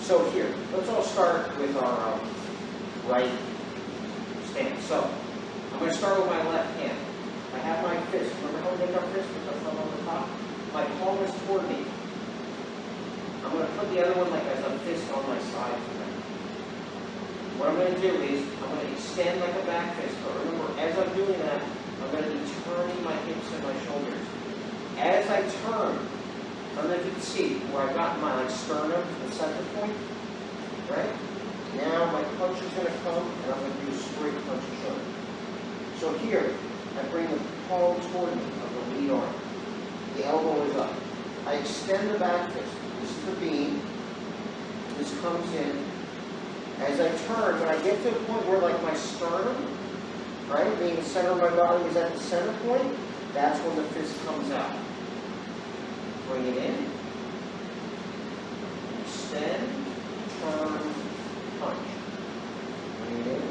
So here, let's all start with our right stance. So I'm going to start with my left hand. I have my fist. Remember how we make our fist with the thumb on the top? My palm is toward me. I'm going to put the other one like as a fist on my side for them. What I'm going to do is I'm going to extend like a back fist. But remember, as I'm doing that, I'm going to be turning my hips and my shoulders. As I turn, I don't know if you can see where I've got my sternum to the center point, right? Now my punch is going to come, and I'm going to do a straight punch and shoulder. So here, I bring the palm toward me of the lead arm. The elbow is up. I extend the back fist. This is the beam. This comes in. As I turn, when I get to a point where like my sternum, right, being the center of my body is at the center point, that's when the fist comes out. Bring it in. Extend, turn, punch. Bring it in.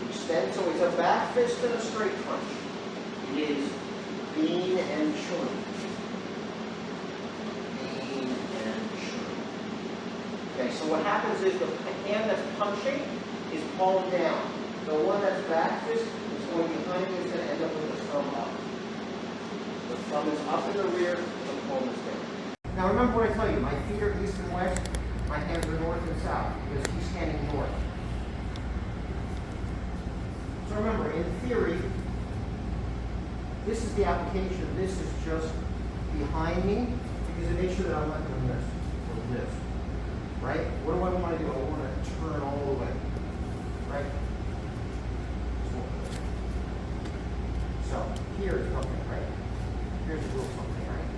Extend, so it's a back fist and a straight punch. It is bean and Chyuhn. Bean and Chyuhn. Okay, so what happens is the hand that's punching is palm down. The one that's back fist is going behind me, is going to end up with the thumb up. The thumb is up in the rear, the palm is down. Now remember what I tell you, my feet are east and west, my hands are north and south, because he's standing north. So remember, in theory, this is the application. This is just behind me, because it makes sure that I'm not doing this, or this. Right? What do I want to do? I want to turn all the way. Right? So, here's something, right? Here's a little something, right?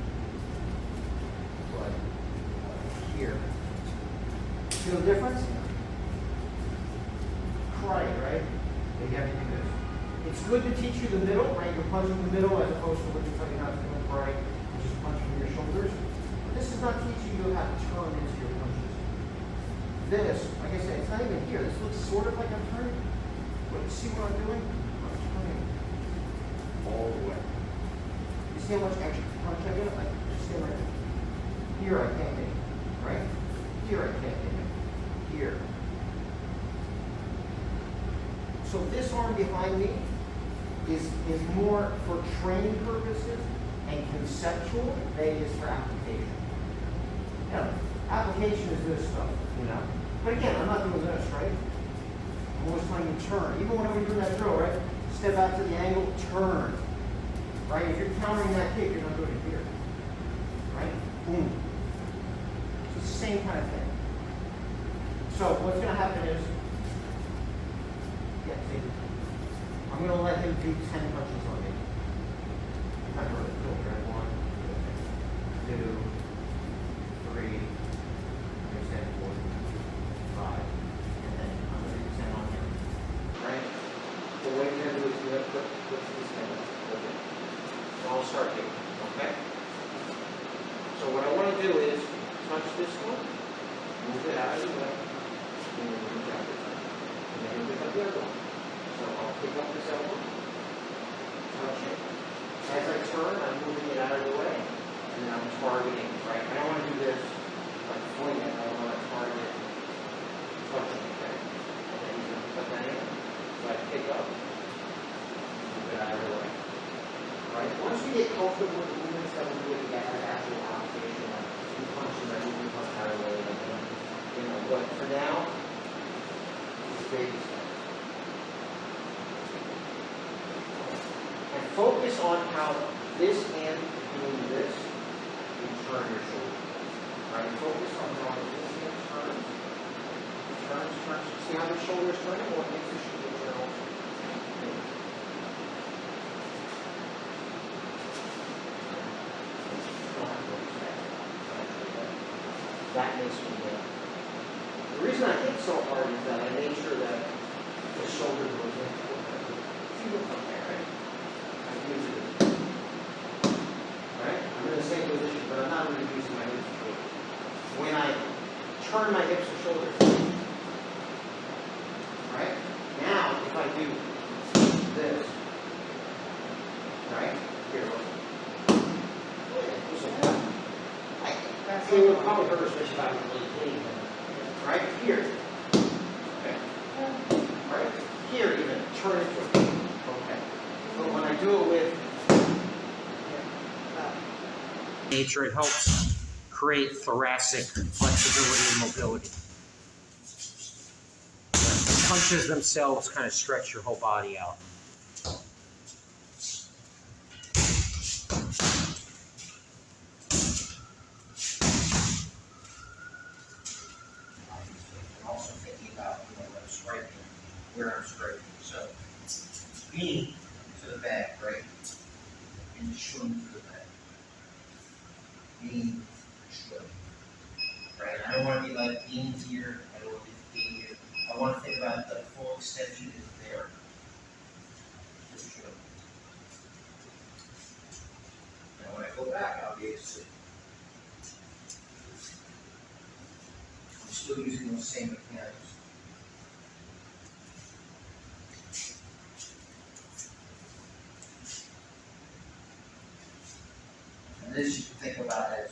But here. See the difference? Karate, right? You have to do this. It's good to teach you the middle, right? You're punching the middle as opposed to what you tell you not to do in karate, which is punch from your shoulders. But this is not teaching you how to turn into your punches. This, like I said, it's not even here. This looks sort of like I'm turning. But you see what I'm doing? I'm turning all the way. You see how much extra punch I get? Like, just stand right there. Here I can't get it, right? Here I can't get it. Here. So this arm behind me is more for training purposes and conceptual than it is for application. Yeah, application is this stuff, you know. But again, I'm not doing this, right? I'm always trying to turn. Even whenever you're doing that drill, right? Step out to the angle, turn. Right? If you're countering that kick, you're not doing it here. Right? Boom. So it's the same kind of thing. So what's going to happen is, yeah, see, I'm going to let him do 10 punches on me. I'm not really cool, right? 1, 2, 3, 4, 5, and then I'm going to do 10 on him. Right? So what you're going to do is you're going to put this hand up. Okay. I'll start here. Okay? So what I want to do is touch this one, move it out of the way, and then reach out this one. And then you pick up the other one. So I'll pick up this elbow, touch it. As I turn, I'm moving it out of the way, and then I'm targeting, right? I don't want to do this like fling it. I want to target, touch it, okay? And then he's going to put that in. So I pick up, move it out of the way. Right? Once we get comfortable with the movements that we're doing, get an actual application, like two punches, I move the punch out of the way, you know, but for now, it's baby steps. And focus on how this hand is doing this, you turn your shoulder. Right? Focus on how this hand turns. Turns. See how the shoulder's turning? Well, it makes the shoulder turn also. That makes me good. The reason I hit so hard is that I made sure that the shoulder goes in. See what's up there, right? I use it. Right? I'm in the same position, but I'm not really using my hips and shoulders. When I turn my hips and shoulders, right? Now, if I do this, right? Here, look. Just like that. It would probably hurt, especially if I was really clean. right here. Okay. Right here even, turn it to a bean. Okay. But when I do it with nature, it helps create thoracic flexibility and mobility. The punches themselves kind of stretch your whole body out. I'm also thinking about like striking, where I'm striking. So bean to the back, right? And Chyuhn to the back. Bean, Chyuhn. Right? I don't want to be like bean here, I don't want to be bean here. I want to think about the full extension is there. Now when I go back, obviously, I'm still using those same mechanics. And this you can think about as,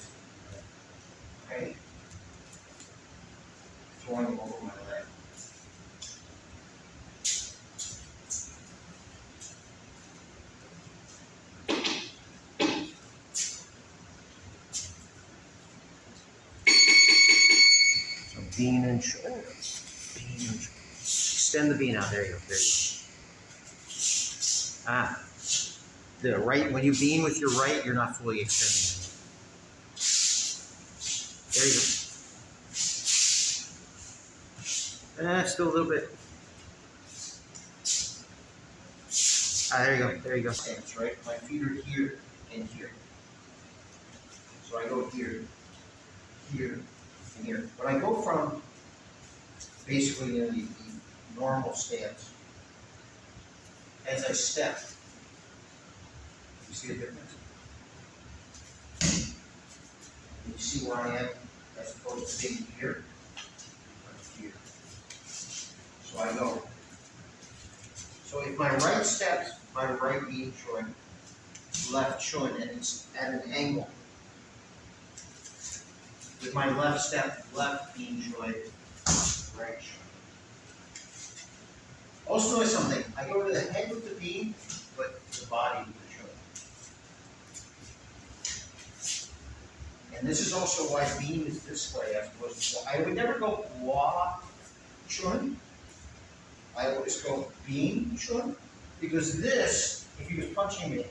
right, throwing them over my leg. So bean and shoulder. Bean and shoulder. Extend the bean out. There you go. There you go. Ah. The right, when you bean with your right, you're not fully extending it. There you go. Still a little bit. There you go. There you go. Stance, right? My feet are here and here. So I go here, here, and here. When I go from basically the normal stance, as I step, you see the difference? You see where I am as opposed to being here? Right here. So I go. So if my right steps, my right bean joint, left Chyuhn, and it's at an angle. With my left step, left bean joint, right Chyuhn. Also notice something. I go to the head with the bean, but the body with the Chyuhn. And this is also why bean is this way as opposed to, I would never go Hua Chyuhn. I always go bean Chyuhn, because this, if he was punching me,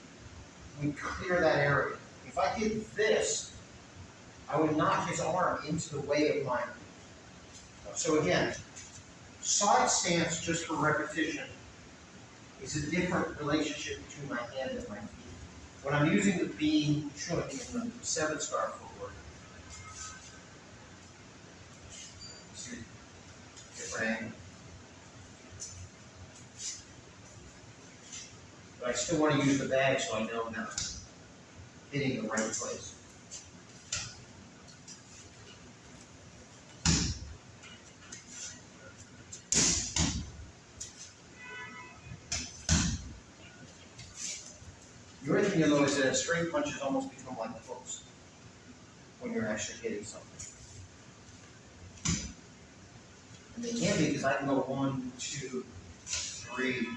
would clear that area. If I did this, I would knock his arm into the way of mine. So again, side stance, just for repetition, is a different relationship between my hand and my feet. When I'm using the bean Chyuhn in the 7-star footwork, see, different angle. But I still want to use the bag so I know that I'm hitting the right place. The other thing you'll notice is that straight punches almost become like hooks when you're actually hitting something. And they can be because I can go 1, 2, 3,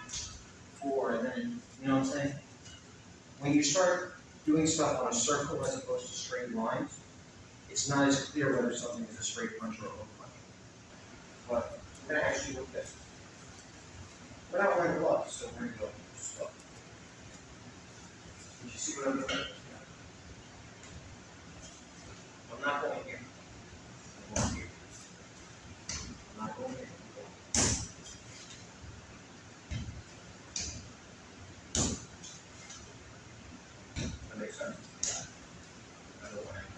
4, and then, you know what I'm saying? When you start doing stuff on a circle as opposed to straight lines, it's not as clear whether something is a straight punch or a hook punch. But we're going to actually look at this. We're not wearing gloves, so we're going to go slow. Did you see what I'm doing? Yeah. I'm not going here. I'm going here. I'm not going here. That makes sense? Yeah. I don't want to go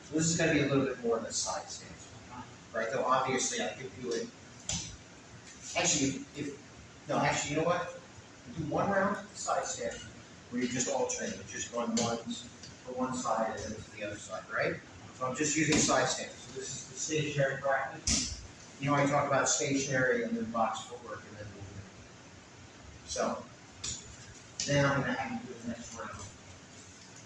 So this is going to be a little bit more of a side stance. Right? Though obviously I could do it. Actually, actually, you know what? Do one round side stance where you're just alternating, just going once for one side and then to the other side, right? So I'm just using side stance. So this is the stationary practice. You know, I talk about stationary and then box footwork and then movement. So then I'm going to have you do the next round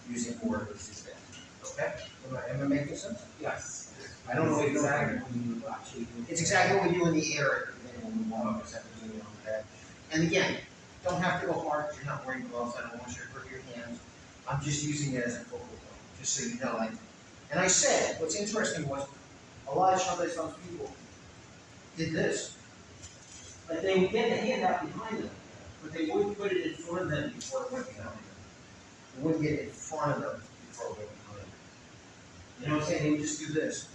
using more of this stance. Okay? Go ahead. Am I making sense? Yes. I don't know what you're exactly doing. when you actually do. It's exactly what we do in the air when we warm up, except for doing it on the bed. And again, don't have to go hard because you're not wearing gloves. I don't want you to hurt your hands. I'm just using it as a focal point, just so you know. Like, and I said, what's interesting was a lot of Chan Tai-San's people did this. Like they would get the hand out behind them, but they wouldn't put it in front of them before it went behind them. They wouldn't get it in front of them before it went behind them. You know what I'm saying? They would just do this.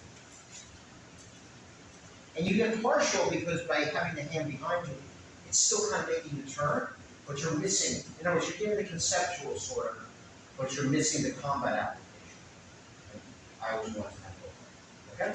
And you get partial because by having the hand behind you, it's still kind of making the turn, but you're missing. In other words, you're giving the conceptual sort of, but you're missing the combat application. I always want to have both. Okay?